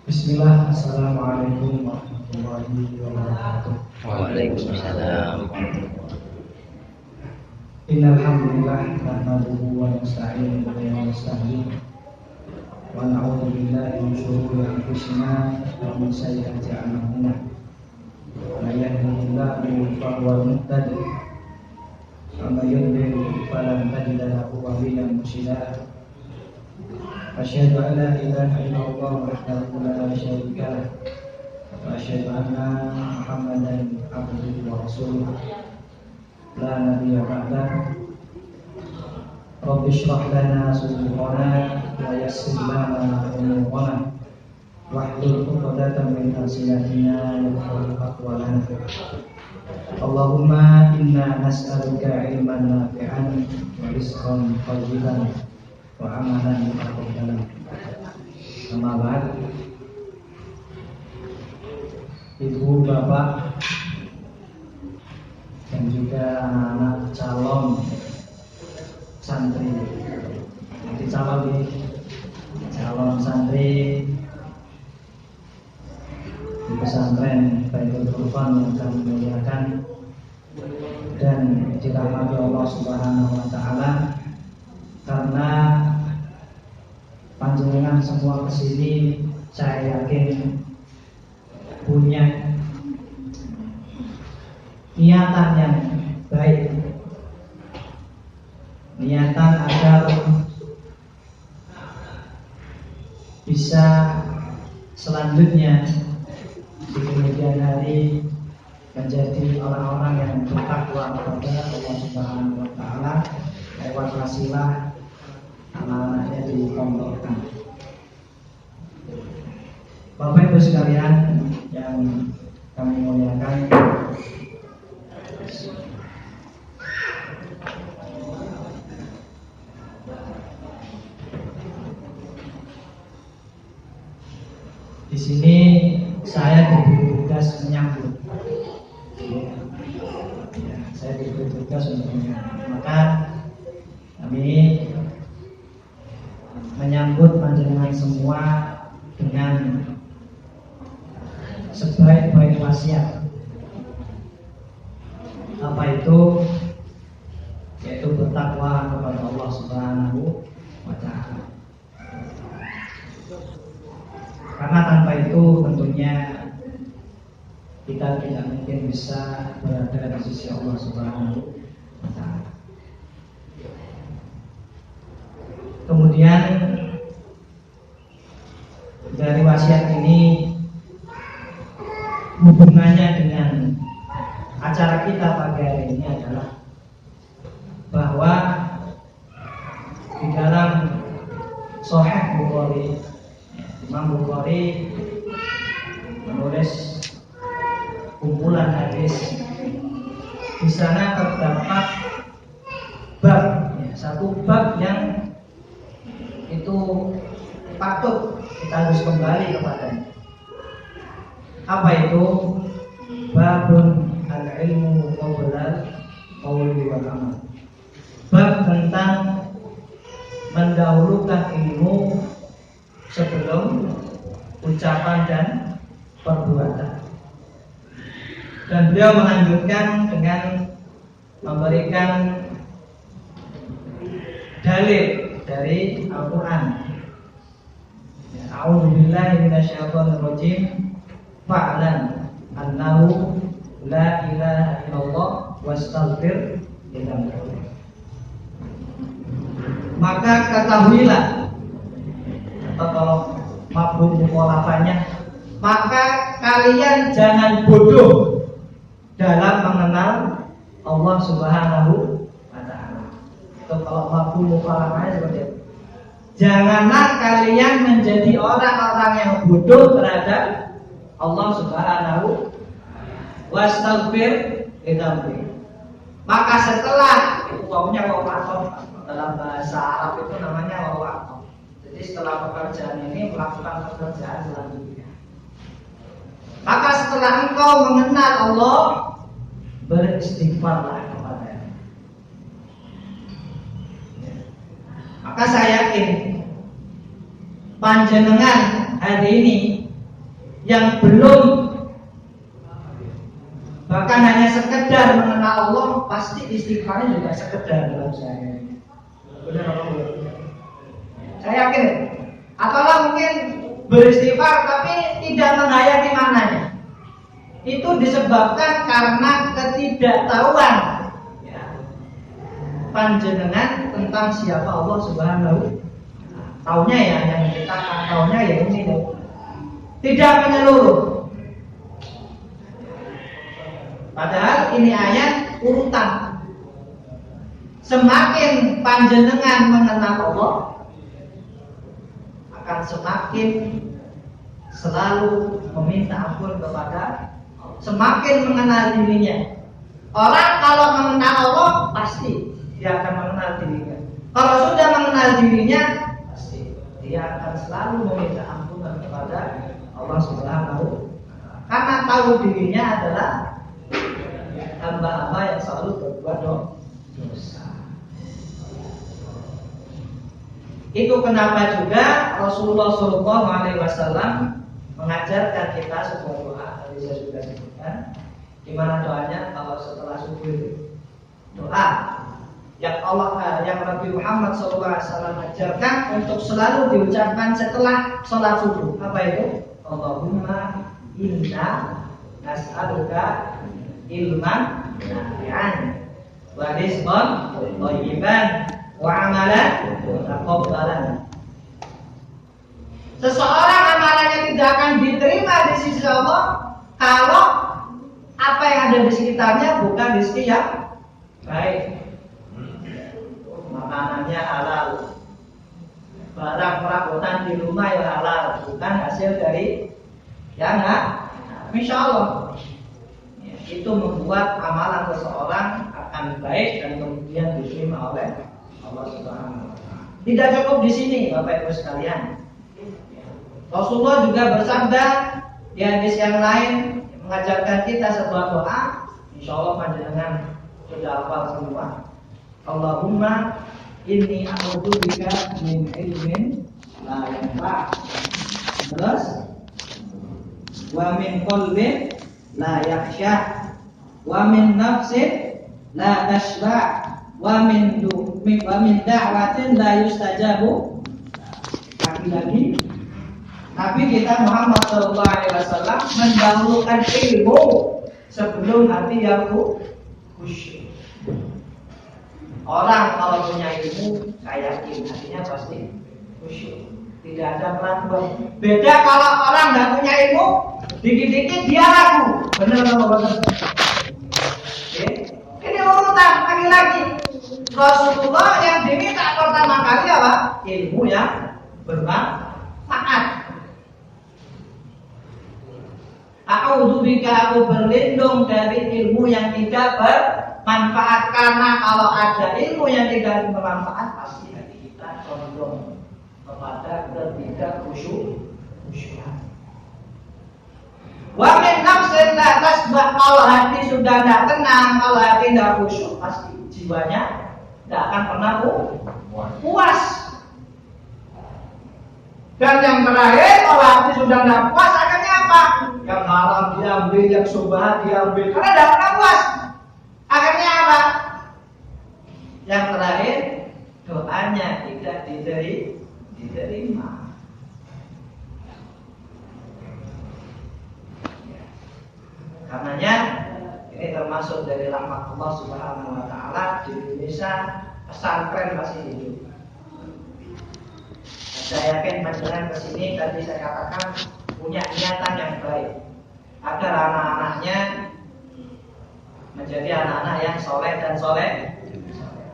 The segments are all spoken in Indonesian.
Bismillah, Assalamualaikum warahmatullahi wabarakatuh. Waalaikumsalam. Innalhamdulillah nahmaduhu wa nasta'inuhu wa nasta'in wa na'udzu billahi min shururi anfusina wa min sayyiati a'malina. May yahdihillahu fahuwal muhtadi wa may yudlil falan tajida lahu waliyyan mursyida. Asyhadu an la ilaha illallah wahdahu la syarika lah wa asyhadu anna Muhammadan abduhu wa rasuluh la nabiyya ba'dah. Rabbi shrah lana sadrana wa yassir lana umurana wahlul 'uqdatam min lisani yafqahu qawlana. Allahumma inna nas'aluka ilman nafi'an wa rizqan thayyiban wa amalan mutaqabbalan. Amma ba'd. Ibu, bapak, dan juga anak calon santri, nanti calon santri di pesantren Baitul Furqan yang kami muliakan dan dirahmati Allah Subhanahu wa taala, karena panjenengan semua kesini saya yakin punya niatan yang baik, niatan agar bisa selanjutnya di kemudian hari menjadi orang-orang yang bertakwa kepada Allah Subhanahu wa taala lewat wasilah anak-anaknya dipondokkan. Bapak Ibu sekalian yang kami muliakan, di sini saya diberi tugas menyambut. Saya diberi tugas untuk menyambut. Maka kami menyambut panjenengan semua dengan sebaik-baik wasiat. Apa itu? Yaitu bertakwa kepada Allah Subhanahu wa taala. Karena tanpa itu tentunya kita tidak mungkin bisa berada di sisi Allah Subhanahu wa taala. Kemudian dari wasiat ini hubungannya dengan acara kita pagi hari ini adalah bahwa di dalam Sahih Bukhari, Imam Bukhari menulis kumpulan hadis. Di sana terdapat bab, satu bab yang itu patut kita harus kembali kepadanya. Apa itu? Babun al-ilmu qabla qauli wal amal. Bab tentang mendahulukan ilmu sebelum ucapan dan perbuatan. Dan beliau melanjutkan dengan memberikan dalil dari Al-Quran. A'udzubillahi minasyaitonirrajim. Fa'lam annahu la ilaha illallah wastaghfir lidzambik. Maka ketahuilah, atau kalau mafhum mukhalafahnya, maka kalian jangan bodoh dalam mengenal Allah Subhanahu wa taala. Itu kalau mafhum mukhalafahnya seperti itu. Janganlah kalian menjadi orang-orang yang bodoh terhadap Allah Subhanahu wastaghfir lidzambik. Maka setelah itu wawunya wawu ataf, dalam bahasa Arab itu namanya wawu ataf. Jadi setelah pekerjaan ini melakukan pekerjaan selanjutnya. Maka setelah engkau mengenal Allah, beristighfarlah kepadanya. Maka saya yakin panjenengan hari ini yang belum bahkan hanya sekedar mengenal Allah, pasti istighfarnya juga sekedar dalam sehari. Benar apa enggak? Saya yakin. Atau mungkin beristighfar tapi tidak menghayati maknanya. Itu disebabkan karena ketidaktahuan panjenengan tentang siapa Allah Subhanahu. Taunya ya yang kita taunya ya ini loh. Tidak menyeluruh. Padahal ini ayat urutan. Semakin panjenengan mengenal Allah, akan semakin selalu meminta ampun kepada Allah. Semakin mengenal dirinya. Orang kalau mengenal Allah pasti dia akan mengenal dirinya. Kalau sudah mengenal dirinya, pasti dia akan selalu meminta ampunan kepada Allah Subhanahu. Karena tahu dirinya adalah hamba-hamba yang selalu berbuat dosa. Itu kenapa juga Rasulullah SAW mengajarkan kita sebuah doa. Tadi saya sudah sebutkan. Gimana doanya kalau setelah subuh? Doa yang Nabi Muhammad SAW ajarkan untuk selalu diucapkan setelah sholat subuh. Apa itu? Allahumma inna nas'aluka ilman nafi'an wa rizqan thayyiban wa amalan mutaqabbalan. Seseorang amalannya tidak akan diterima di sisi Allah kalau apa yang ada di sekitarnya bukan rezeki yang baik. Makanannya halal, barang perabotan di rumah yang halal, bukan hasil dari yang enggak. Insya Allah itu membuat amalan seseorang akan baik dan kemudian diterima oleh Allah Subhanahu wa Ta'ala. Tidak cukup di sini, Bapak Ibu sekalian. Rasulullah juga bersabda di hadis yang lain mengajarkan kita sebuah doa. Insya Allah panjenengan sudah hafal semua. Allahumma inni a'udzubika min ilmin la yanfa'. Terus wa min qalbin la yakhsha wa min nafsin la tashba wa min da'watin la yustajabu. Lagi Nabi kita Muhammad SAW mendahulukan ilmu sebelum hati yang khusyuk. Orang kalau punya ilmu, saya yakin hatinya pasti khusyuk. Tidak ada keraguan. Beda kalau orang nggak punya ilmu, dikit-dikit dia ragu. Benar atau benar? Ini urutan lagi-lagi. Rasulullah yang diminta pertama kali apa? Ilmu yang bermanfaat. A'udzubika, aku berlindung dari ilmu yang tidak bermanfaat. Karena kalau ada ilmu yang tidak bermanfaat, pasti hati kita condong kepada ketidak khusyukan. Wa min nafsin la tasbah, kalau hati sudah tidak tenang, kalau hati tidak khusyuk, pasti jiwanya tidak akan pernah puas. Dan yang terakhir, kalau hati sudah tidak puas, akhirnya apa? Yang haram diambil, yang syubhat diambil, karena tidak pernah puas. Akhirnya apa? Yang terakhir, doanya tidak diterima. Karenanya ini termasuk dari rahmat Allah Subhanahu wa Ta'ala di Indonesia, pesantren masih hidup. Saya yakin panjenengan kesini tadi saya katakan punya niatan yang baik agar anak-anaknya menjadi anak-anak yang soleh dan soleh.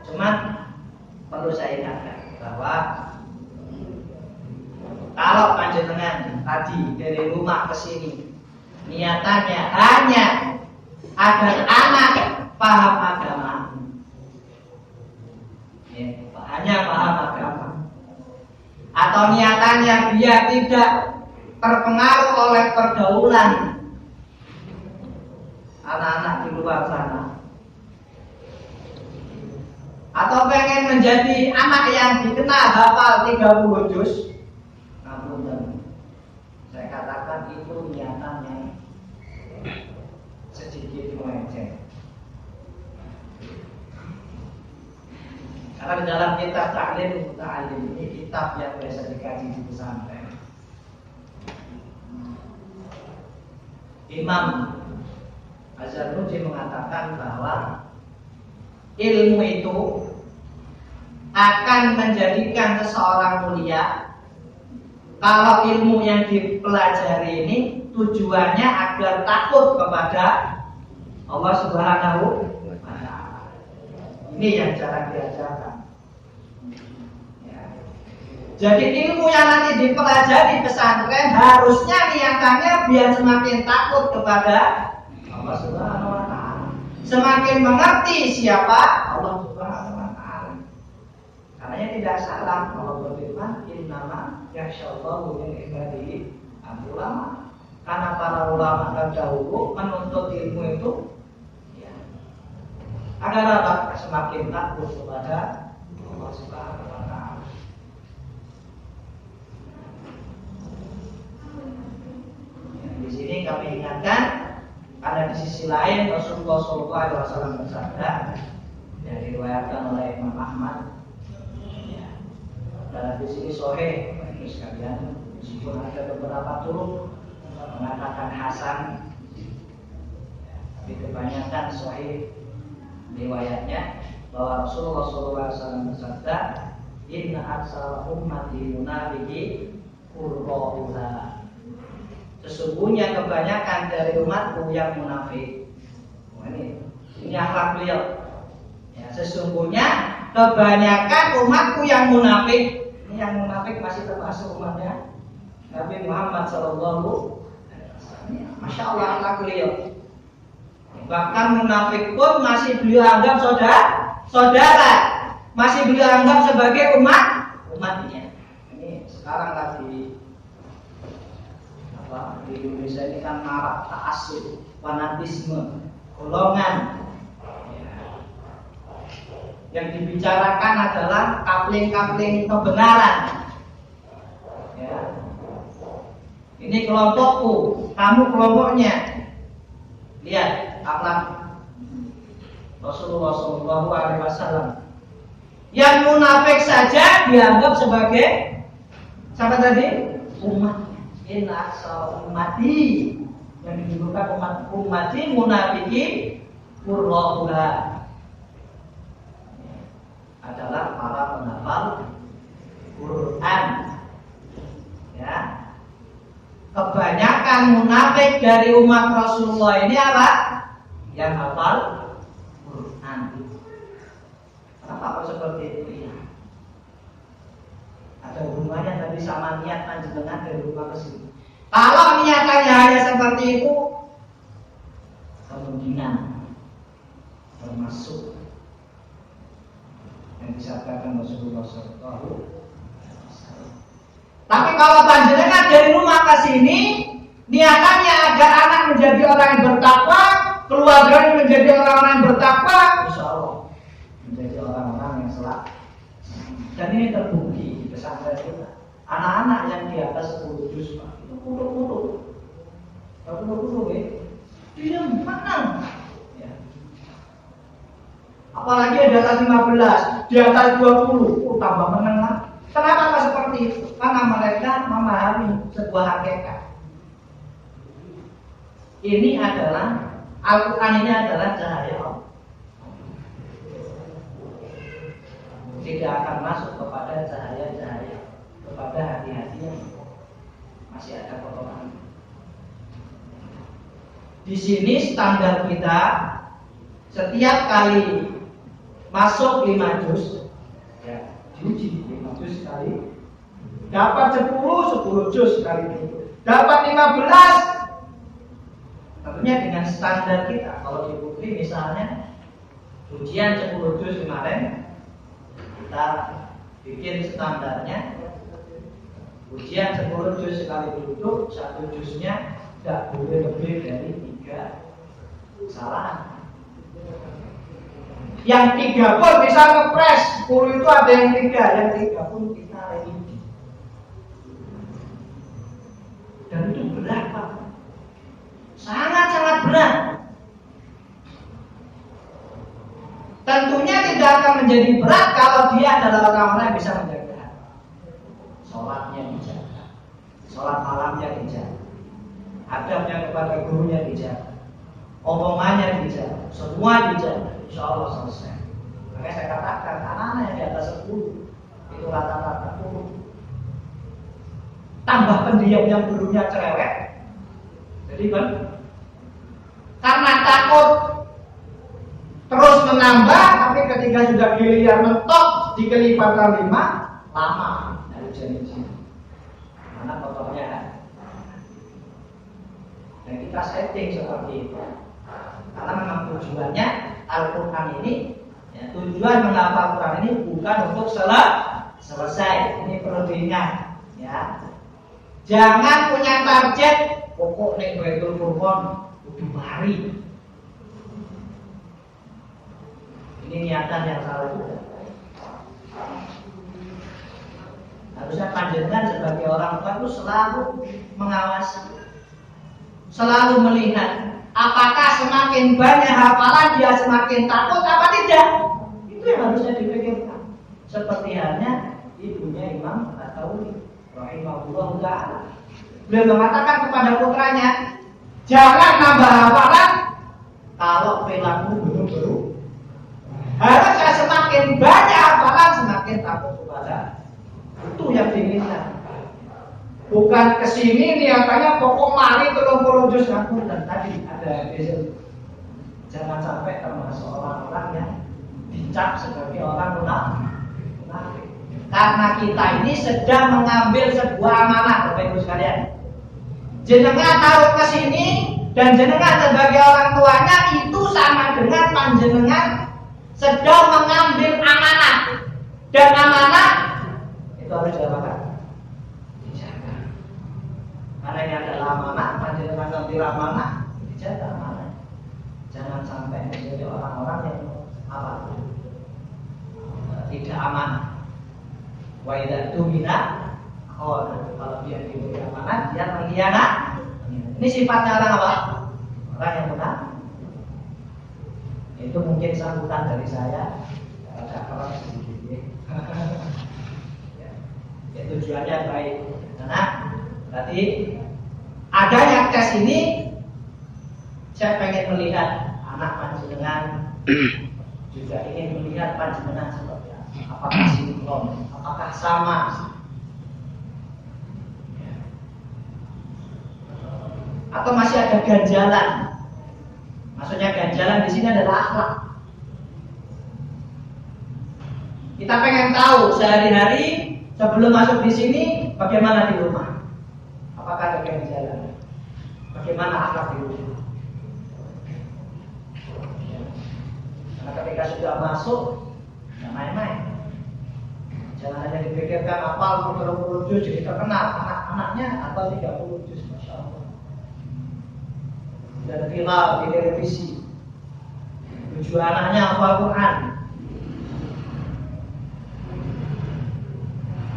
Cuman perlu saya ingatkan bahwa kalau panjenengan tadi dari rumah ke sini niatannya hanya agar anak paham agama, hanya paham agama, atau niatannya dia tidak terpengaruh oleh pergaulan anak-anak di luar sana, atau pengen menjadi anak yang dikenal hafal 30 juz, nah itu niatan yang sedikit melenceng. Karena di dalam kitab Ta'lim Muta'alim ini kitab yang biasa dikaji di pesantren, Imam Az-Zarnuji mengatakan bahwa ilmu itu akan menjadikan seseorang mulia kalau ilmu yang dipelajari ini tujuannya agar takut kepada Allah Subhanahu wa Ta'ala. Ini yang cara diajarkan. Ya. Jadi ilmu yang nanti dipelajari di pesantren harusnya niatannya biar semakin takut kepada Allah Subhanahu wa Ta'ala, semakin mengerti siapa Allah Subhanahu wa Ta'ala. Karena tidak salah kalau berfirman innama yakhsyallahu min ibadihi al-ulama. Karena para ulama terdahulu menuntut ilmu itu ya, agar dapat semakin takut kepada Allah Subhanahu wa Ta'ala. Ya, di sini kami ingatkan, karena di sisi lain Rasulullah SAW bersabda yang diriwayatkan oleh Imam Ahmad. Ya, dan di sini sahih sekalian, meskipun ada beberapa turuk mengatakan hasan, ya, tapi kebanyakan sahih riwayatnya bahwa Rasulullah SAW bersabda, Inna aksara ummati munafiqi qurra'uha. Sesungguhnya kebanyakan dari umatku yang munafik. Ini akhlak beliau. Ya, sesungguhnya kebanyakan umatku yang munafik. Ini yang munafik masih termasuk umatnya Nabi Muhammad SAW. Masya Allah akhlak beliau. Bahkan munafik pun masih beliau anggap saudara, masih beliau anggap sebagai umatnya. Ini sekarang lagi di Indonesia ini kan marak ta'assub, fanatisme, golongan. Yang dibicarakan adalah kapling-kapling kebenaran. Ya. Ini kelompokku, kamu kelompoknya. Lihat akhlak Rasulullah SAW. Yang munafik saja dianggap sebagai siapa tadi? Umat. Inna aksara ummati, yang disebutkan ummati munafiki qurra'uha, adalah para penghafal Quran. Ya. Kebanyakan munafik dari umat Rasulullah ini apa? Yang hafal Quran. Kenapa kok seperti itu? Ya. Ada hubungannya tadi sama niat panjenengan dari rumah ke sini. Kalau niatannya hanya seperti itu, kemungkinan termasuk yang disabdakan Rasulullah SAW. Tapi kalau panjenengan dari rumah ke sini, niatannya agar anak menjadi orang yang bertakwa, keluarganya menjadi orang-orang yang bertakwa, insya Allah menjadi orang-orang yang selamat. Dan ini terbukti di pesantren kita. Anak-anak yang di atas 10 juz itu kudu-kudu, ya. Dia menang. Ya. Apalagi di atas 15, di atas 20, tambah menang lah. Kenapa seperti itu? Karena mereka memahami sebuah hakikat. Ini adalah Al-Quran, ini adalah cahaya Allah. Tidak akan masuk kepada cahaya-cahaya, kepada hati-hati yang masih ada kotoran. Di sini standar kita setiap kali masuk 5 juz, ya, diuji 5 juz sekali, dapat 10 juz sekali itu, dapat 15. Tentunya dengan standar kita. Kalau di Putri misalnya ujian 10 juz kemarin, kita bikin standarnya ujian 10 juz sekali duduk, 1 juznya tidak boleh lebih dari 3 kesalahan. Yang 3 pun bisa ngepres, 10 itu ada yang 3, yang 3 pun kita revisi. Dan itu berat Pak. adalah orang-orang yang bisa menjaga sholatnya dijaga, sholat malamnya dijaga, adabnya kepada gurunya dijaga, omongannya dijaga, semua dijaga, insya Allah selesai. Makanya saya katakan anak-anak yang di atas 10 itu rata-rata turun. Tambah pendiam yang dulunya cerewet, jadi kan karena takut terus menambah, tapi ketika sudah giliran mentok di kelipatan 5, lama dari jenis mana kotornya. Dan kita setting seperti itu karena memang tujuannya Al-Quran ini ya, tujuan menghafal Quran ini bukan untuk selesai. Ini perlu diingat ya. Jangan punya target pokok nih Baitul Qur'an udah mari. Ini niatan yang salah juga. Harusnya panjenengan sebagai orang tua itu selalu mengawasi, selalu melihat apakah semakin banyak hafalan dia semakin takut apa tidak. Itu yang harusnya dipikirkan. Seperti halnya ibunya Imam At-Tauri rahimahullah ta'ala. Beliau mengatakan kepada putranya, jangan nambah hafalan kalau perilaku belum berubah. Harusnya semakin banyak hafalan semakin takut kepada itu yang diinginkan. Bukan kesini niatannya pokok mari 30 juz ngaku dan tadi ada besok. Jangan sampai termasuk orang-orang yang dicap sebagai orang munafik. Karena kita ini sedang mengambil sebuah amanah, Bapak Ibu sekalian. Jenengan taruh ke sini dan jenengan sebagai orang tuanya itu sama dengan panjenengan sedang mengambil amanah. Dan amanah itu harus diapakan? Dijaga. Karena ini adalah amanah, panjenengan ngambil amanah, dijaga amanah. Jangan sampai menjadi orang-orang yang tidak amanah. Wa idza tumina kalau dia diberi amanah dia mengkhianat. Ini sifatnya orang apa? Orang yang benar. Itu mungkin sambutan dari saya agak keras sedikit ya, tujuannya baik. Karena berarti adanya tes ini saya pengen melihat anak panjenengan juga ingin melihat panjenengan seperti apa. Apakah sinkron, apakah sama? Atau masih ada ganjalan? Maksudnya ganjalan di sini adalah akhlak. Kita pengen tahu sehari-hari sebelum masuk di sini bagaimana di rumah. Apakah ada ganjalan? Bagaimana akhlak di rumah? Karena ketika sudah masuk, jangan main-main. Jangan hanya dipikirkan hafal 30 juz jadi terkenal, anak-anaknya hafal 30 juz, masya Allah. Dan viral di televisi, tujuan anaknya hafal Quran.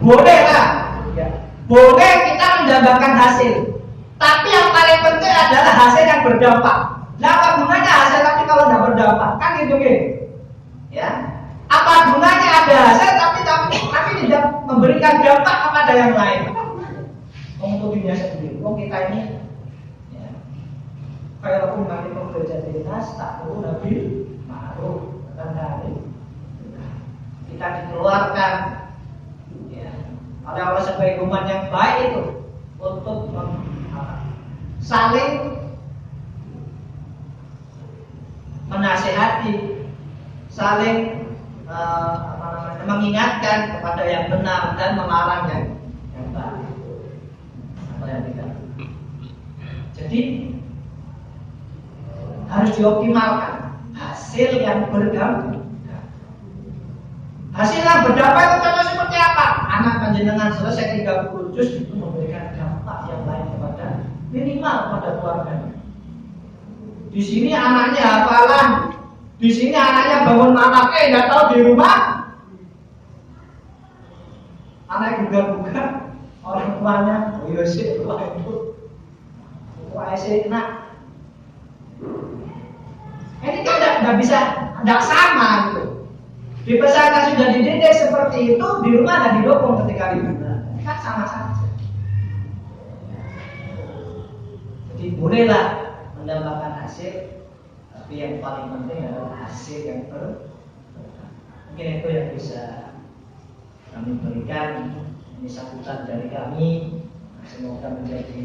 Boleh lah, ya. Boleh kita mendapatkan hasil. Tapi yang paling penting adalah hasil yang berdampak. Nah, apa gunanya hasil tapi kalau tidak berdampak? Kan gitu ya. Apa gunanya ada hasil tapi tidak memberikan dampak kepada yang lain? Untuk dunia sendiri. Kita ini ya, kayak aku nanti bekerja di dinas tak perlu nabi ma'ruf dan kita dikeluarkan ya, oleh Allah sebagai umat yang baik itu untuk saling menasihati, saling mengingatkan kepada yang benar dan melarang yang baik. Apa yang tidak. Jadi harus dioptimalkan hasil yang berdampak. Hasil yang berdampak itu contoh seperti apa? Anak panjenengan selesai 30 juz itu memberikan dampak yang lain kepada minimal pada keluarganya. Di sini anaknya hafalan, di sini anaknya bangun malamnya nggak tahu di rumah, anak buka orang tuanya, oh iya sih, wah sih nak. Ini kan nggak bisa, nggak sama gitu. Dibesarkan sudah dididik seperti itu, di rumah ada didukung ketika liburan, kan sama saja. Jadi bolehlah mendapatkan hasil, tapi yang paling penting adalah hasil yang mungkin itu yang bisa kami berikan. Ini sambutan dari kami, semoga menjadi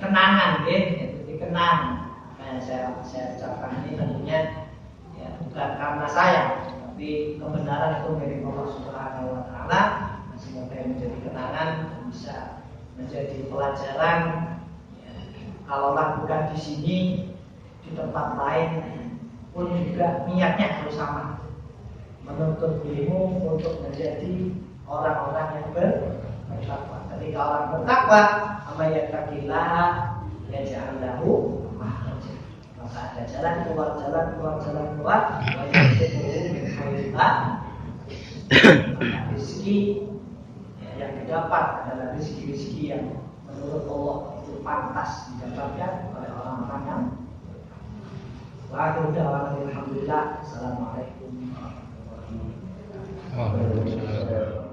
kenangan, jadi kenang. Nah, saya ucapkan ini tentunya ya, bukan karena saya, tapi kebenaran itu milik Allah Subhanahu Wa Taala. Semoga menjadi kenangan dan bisa menjadi pelajaran. Ya, kalaulah bukan di sini, di tempat lain pun juga niatnya harus sama, menuntut ilmu untuk menjadi orang-orang yang bertakwa. Ketika orang bertakwa, amayatakillah yaj'al lahu makhraja. Maka ada jalan keluar. Wa yarzuquhu min haitsu rezeki yang didapat adalah rezeki yang menurut Allah itu pantas didapatkan oleh orang-orang yang alhamdulillah. Assalamualaikum warahmatullahi wabarakatuh.